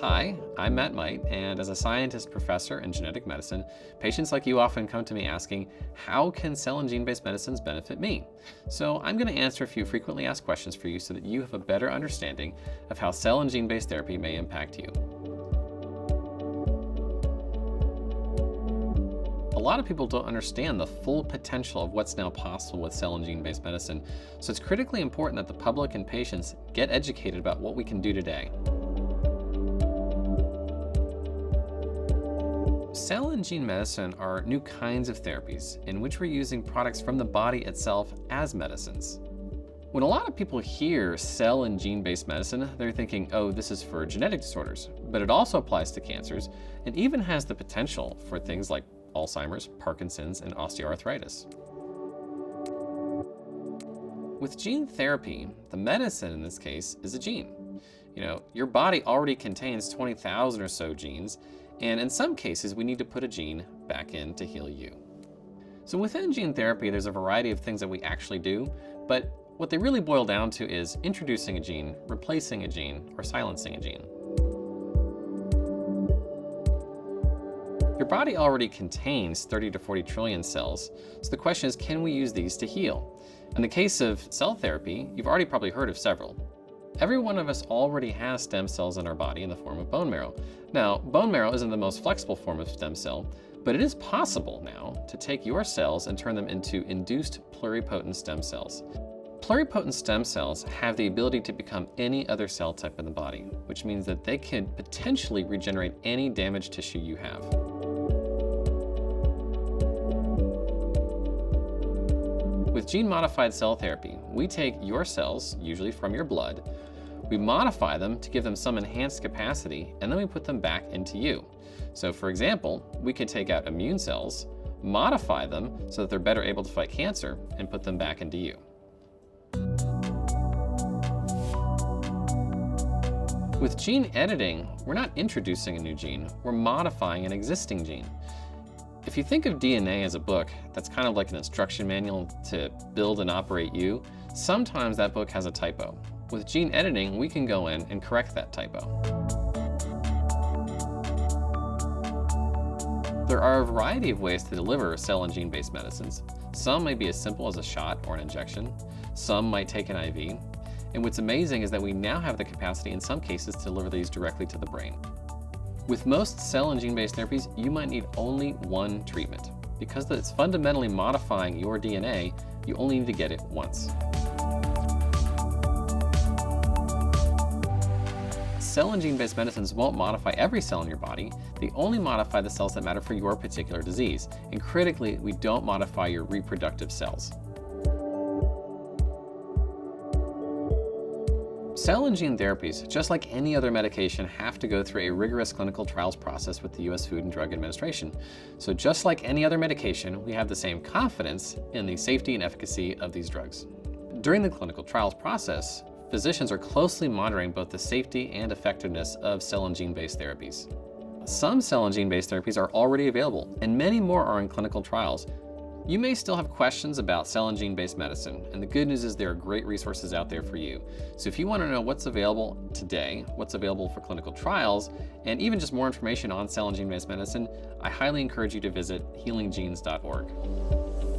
Hi, I'm Matt Might, and as a scientist professor in genetic medicine, patients like you often come to me asking, how can cell and gene-based medicines benefit me? So I'm going to answer a few frequently asked questions for you so that you have a better understanding of how cell and gene-based therapy may impact you. A lot of people don't understand the full potential of what's now possible with cell and gene-based medicine, so it's critically important that the public and patients get educated about what we can do today. Cell and gene medicine are new kinds of therapies in which we're using products from the body itself as medicines. When a lot of people hear cell and gene-based medicine, they're thinking, oh, this is for genetic disorders, but it also applies to cancers and even has the potential for things like Alzheimer's, Parkinson's, and osteoarthritis. With gene therapy, the medicine in this case is a gene. Your body already contains 20,000 or so genes, and in some cases, we need to put a gene back in to heal you. So within gene therapy, there's a variety of things that we actually do, but what they really boil down to is introducing a gene, replacing a gene, or silencing a gene. Your body already contains 30 to 40 trillion cells, so the question is, can we use these to heal? In the case of cell therapy, you've already probably heard of several. Every one of us already has stem cells in our body in the form of bone marrow. Now, bone marrow isn't the most flexible form of stem cell, but it is possible now to take your cells and turn them into induced pluripotent stem cells. Pluripotent stem cells have the ability to become any other cell type in the body, which means that they can potentially regenerate any damaged tissue you have. With gene-modified cell therapy, we take your cells, usually from your blood, we modify them to give them some enhanced capacity, and then we put them back into you. So for example, we could take out immune cells, modify them so that they're better able to fight cancer, and put them back into you. With gene editing, we're not introducing a new gene, we're modifying an existing gene. If you think of DNA as a book, that's kind of like an instruction manual to build and operate you, sometimes that book has a typo. With gene editing, we can go in and correct that typo. There are a variety of ways to deliver cell and gene-based medicines. Some may be as simple as a shot or an injection. Some might take an IV. And what's amazing is that we now have the capacity in some cases to deliver these directly to the brain. With most cell and gene-based therapies, you might need only one treatment. Because it's fundamentally modifying your DNA, you only need to get it once. Cell and gene-based medicines won't modify every cell in your body, they only modify the cells that matter for your particular disease. And critically, we don't modify your reproductive cells. Cell and gene therapies, just like any other medication, have to go through a rigorous clinical trials process with the US Food and Drug Administration. So just like any other medication, we have the same confidence in the safety and efficacy of these drugs. During the clinical trials process, physicians are closely monitoring both the safety and effectiveness of cell and gene-based therapies. Some cell and gene-based therapies are already available, and many more are in clinical trials. You may still have questions about cell and gene-based medicine, and the good news is there are great resources out there for you. So if you want to know what's available today, what's available for clinical trials, and even just more information on cell and gene-based medicine, I highly encourage you to visit healinggenes.org.